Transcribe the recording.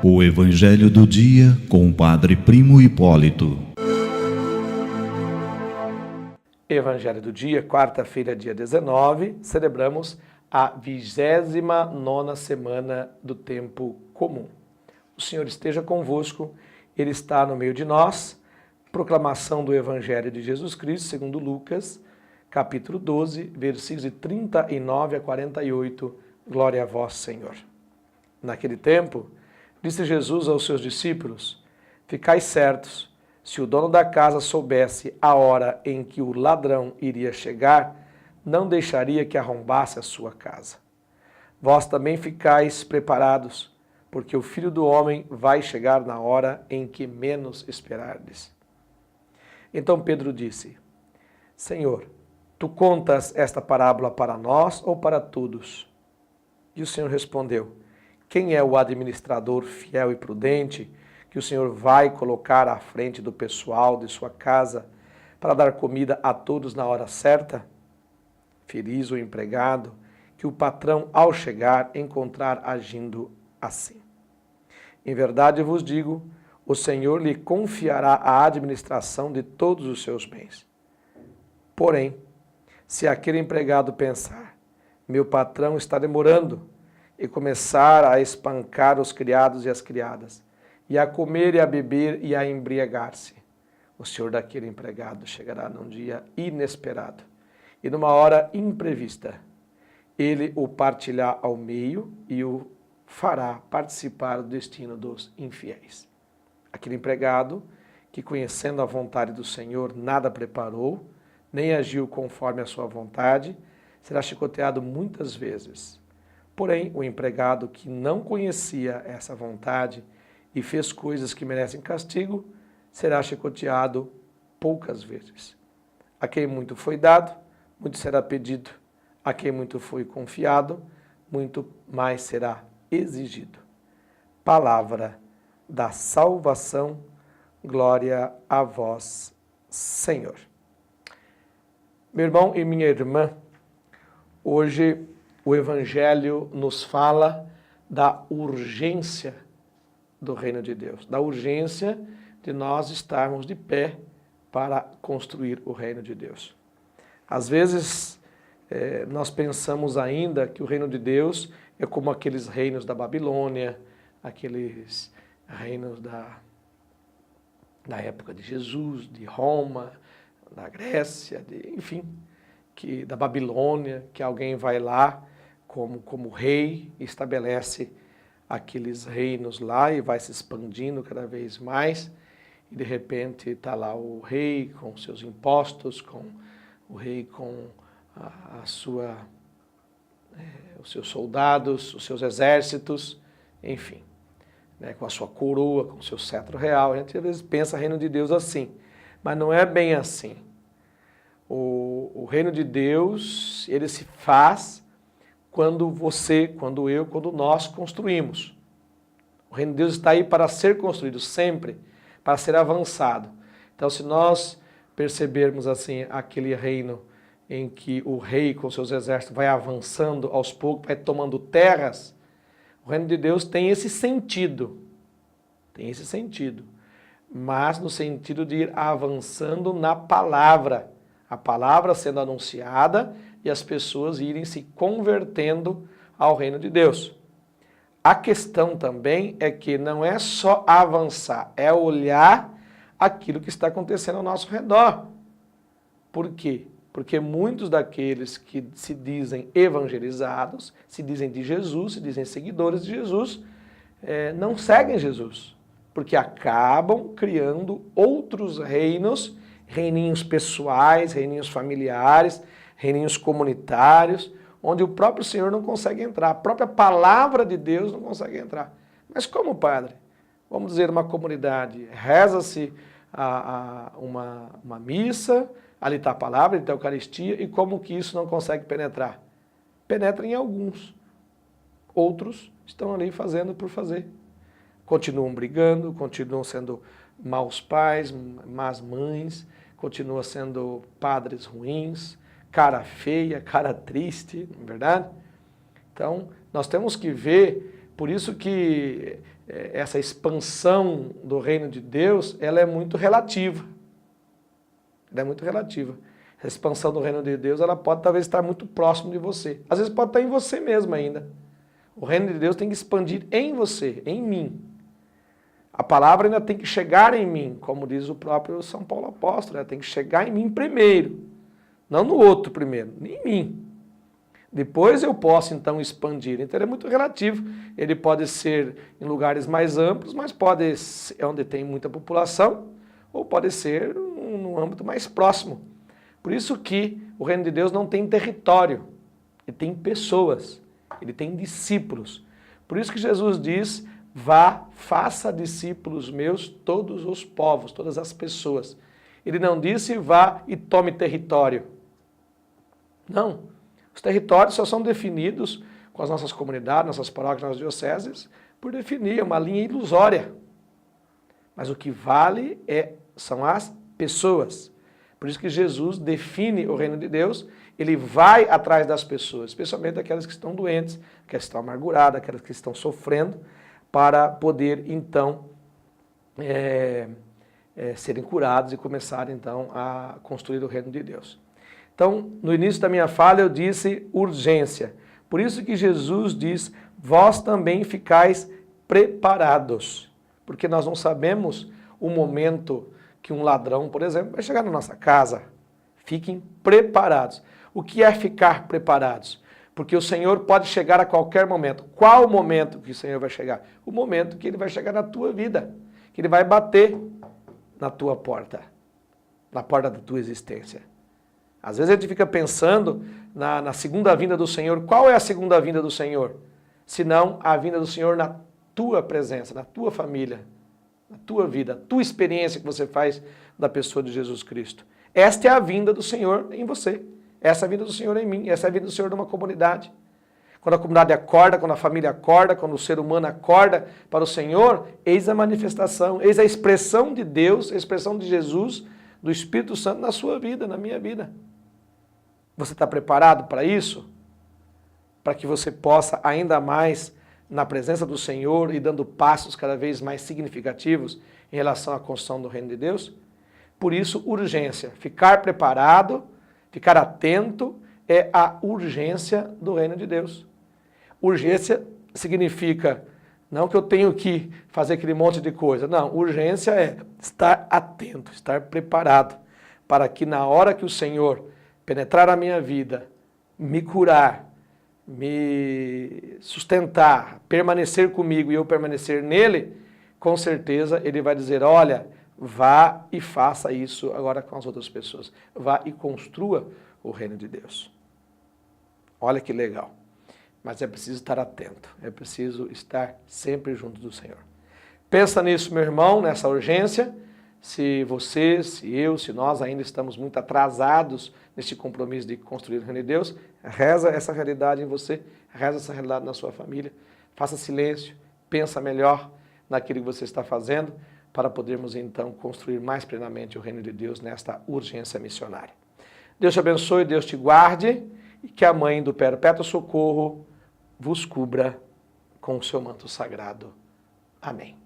O Evangelho do Dia com o Padre Primo Hipólito. Evangelho do Dia, quarta-feira, dia 19, celebramos a 29ª semana do Tempo Comum. O Senhor esteja convosco, Ele está no meio de nós. Proclamação do Evangelho de Jesus Cristo, segundo Lucas, capítulo 12, versículos de 39 a 48. Glória a vós, Senhor. Naquele tempo, disse Jesus aos seus discípulos: ficai certos, se o dono da casa soubesse a hora em que o ladrão iria chegar, não deixaria que arrombasse a sua casa. Vós também ficais preparados, porque o Filho do Homem vai chegar na hora em que menos esperardes. Então Pedro disse: Senhor, tu contas esta parábola para nós ou para todos? E o Senhor respondeu: quem é o administrador fiel e prudente que o Senhor vai colocar à frente do pessoal de sua casa para dar comida a todos na hora certa? Feliz o empregado que o patrão, ao chegar, encontrar agindo assim. Em verdade eu vos digo, o Senhor lhe confiará a administração de todos os seus bens. Porém, se aquele empregado pensar, meu patrão está demorando, e começar a espancar os criados e as criadas, e a comer e a beber e a embriagar-se, o senhor daquele empregado chegará num dia inesperado e numa hora imprevista. Ele o partirá ao meio e o fará participar do destino dos infiéis. Aquele empregado que, conhecendo a vontade do Senhor, nada preparou, nem agiu conforme a sua vontade, será chicoteado muitas vezes. Porém, o empregado que não conhecia essa vontade e fez coisas que merecem castigo, será chicoteado poucas vezes. A quem muito foi dado, muito será pedido. A quem muito foi confiado, muito mais será exigido. Palavra da salvação, glória a vós, Senhor. Meu irmão e minha irmã, hoje o Evangelho nos fala da urgência do reino de Deus, da urgência de nós estarmos de pé para construir o reino de Deus. Às vezes, nós pensamos ainda que o reino de Deus é como aqueles reinos da Babilônia, aqueles reinos da época de Jesus, de Roma, da Grécia, enfim, da Babilônia, que alguém vai lá como rei, estabelece aqueles reinos lá e vai se expandindo cada vez mais, e de repente está lá o rei com seus impostos, o rei com os seus soldados, os seus exércitos, enfim, né, com a sua coroa, com o seu cetro real. A gente às vezes pensa reino de Deus assim, mas não é bem assim. O reino de Deus, ele se faz quando você, quando eu, quando nós construímos. O reino de Deus está aí para ser construído sempre, para ser avançado. Então, se nós percebermos assim aquele reino em que o rei com seus exércitos vai avançando aos poucos, vai tomando terras, o reino de Deus tem esse sentido. Tem esse sentido. Mas no sentido de ir avançando na palavra. A palavra sendo anunciada e as pessoas irem se convertendo ao reino de Deus. A questão também é que não é só avançar, é olhar aquilo que está acontecendo ao nosso redor. Por quê? Porque muitos daqueles que se dizem evangelizados, se dizem de Jesus, se dizem seguidores de Jesus, não seguem Jesus, porque acabam criando outros reinos, reininhos pessoais, reininhos familiares, reininhos comunitários, onde o próprio Senhor não consegue entrar, a própria palavra de Deus não consegue entrar. Mas como, padre? Vamos dizer, uma comunidade, reza-se uma missa, ali está a palavra, ali está a Eucaristia, e como que isso não consegue penetrar? Penetra em alguns. Outros estão ali fazendo por fazer. Continuam brigando, continuam sendo maus pais, más mães, continuam sendo padres ruins, cara feia, cara triste, não é verdade? Então, nós temos que ver, por isso que essa expansão do reino de Deus, ela é muito relativa. Ela é muito relativa. A expansão do reino de Deus, ela pode talvez estar muito próximo de você. Às vezes pode estar em você mesmo ainda. O reino de Deus tem que expandir em você, em mim. A palavra ainda tem que chegar em mim, como diz o próprio São Paulo Apóstolo, ela tem que chegar em mim primeiro. Não no outro primeiro, em mim. Depois eu posso então expandir. Então ele é muito relativo. Ele pode ser em lugares mais amplos, mas pode ser onde tem muita população, ou pode ser num âmbito mais próximo. Por isso que o reino de Deus não tem território, ele tem pessoas, ele tem discípulos. Por isso que Jesus diz, vá, faça discípulos meus todos os povos, todas as pessoas. Ele não disse, vá e tome território. Não, os territórios só são definidos com as nossas comunidades, nossas paróquias, nossas dioceses, por definir, é uma linha ilusória. Mas o que vale são as pessoas. Por isso que Jesus define o reino de Deus, ele vai atrás das pessoas, especialmente aquelas que estão doentes, aquelas que estão amarguradas, aquelas que estão sofrendo, para poder então serem curados e começarem então a construir o reino de Deus. Então, no início da minha fala eu disse urgência. Por isso que Jesus diz, vós também ficais preparados. Porque nós não sabemos o momento que um ladrão, por exemplo, vai chegar na nossa casa. Fiquem preparados. O que é ficar preparados? Porque o Senhor pode chegar a qualquer momento. Qual o momento que o Senhor vai chegar? O momento que Ele vai chegar na tua vida. Que Ele vai bater na tua porta. Na porta da tua existência. Às vezes a gente fica pensando na segunda vinda do Senhor. Qual é a segunda vinda do Senhor? Senão a vinda do Senhor na tua presença, na tua família, na tua vida, a tua experiência que você faz da pessoa de Jesus Cristo. Esta é a vinda do Senhor em você. Essa é a vinda do Senhor em mim. Essa é a vinda do Senhor numa comunidade. Quando a comunidade acorda, quando a família acorda, quando o ser humano acorda para o Senhor, eis a manifestação, eis a expressão de Deus, a expressão de Jesus, do Espírito Santo na sua vida, na minha vida. Você está preparado para isso? Para que você possa ainda mais, na presença do Senhor e dando passos cada vez mais significativos em relação à construção do reino de Deus? Por isso, urgência. Ficar preparado, ficar atento, é a urgência do reino de Deus. Urgência significa, não que eu tenho que fazer aquele monte de coisa. Não, urgência é estar atento, estar preparado, para que na hora que o Senhor penetrar a minha vida, me curar, me sustentar, permanecer comigo e eu permanecer nele, com certeza ele vai dizer, olha, vá e faça isso agora com as outras pessoas. Vá e construa o reino de Deus. Olha que legal. Mas é preciso estar atento, é preciso estar sempre junto do Senhor. Pensa nisso, meu irmão, nessa urgência. Se você, se eu, se nós ainda estamos muito atrasados neste compromisso de construir o reino de Deus, reza essa realidade em você, reza essa realidade na sua família, faça silêncio, pensa melhor naquilo que você está fazendo, para podermos então construir mais plenamente o reino de Deus nesta urgência missionária. Deus te abençoe, Deus te guarde, e que a Mãe do Perpétuo Socorro vos cubra com o seu manto sagrado. Amém.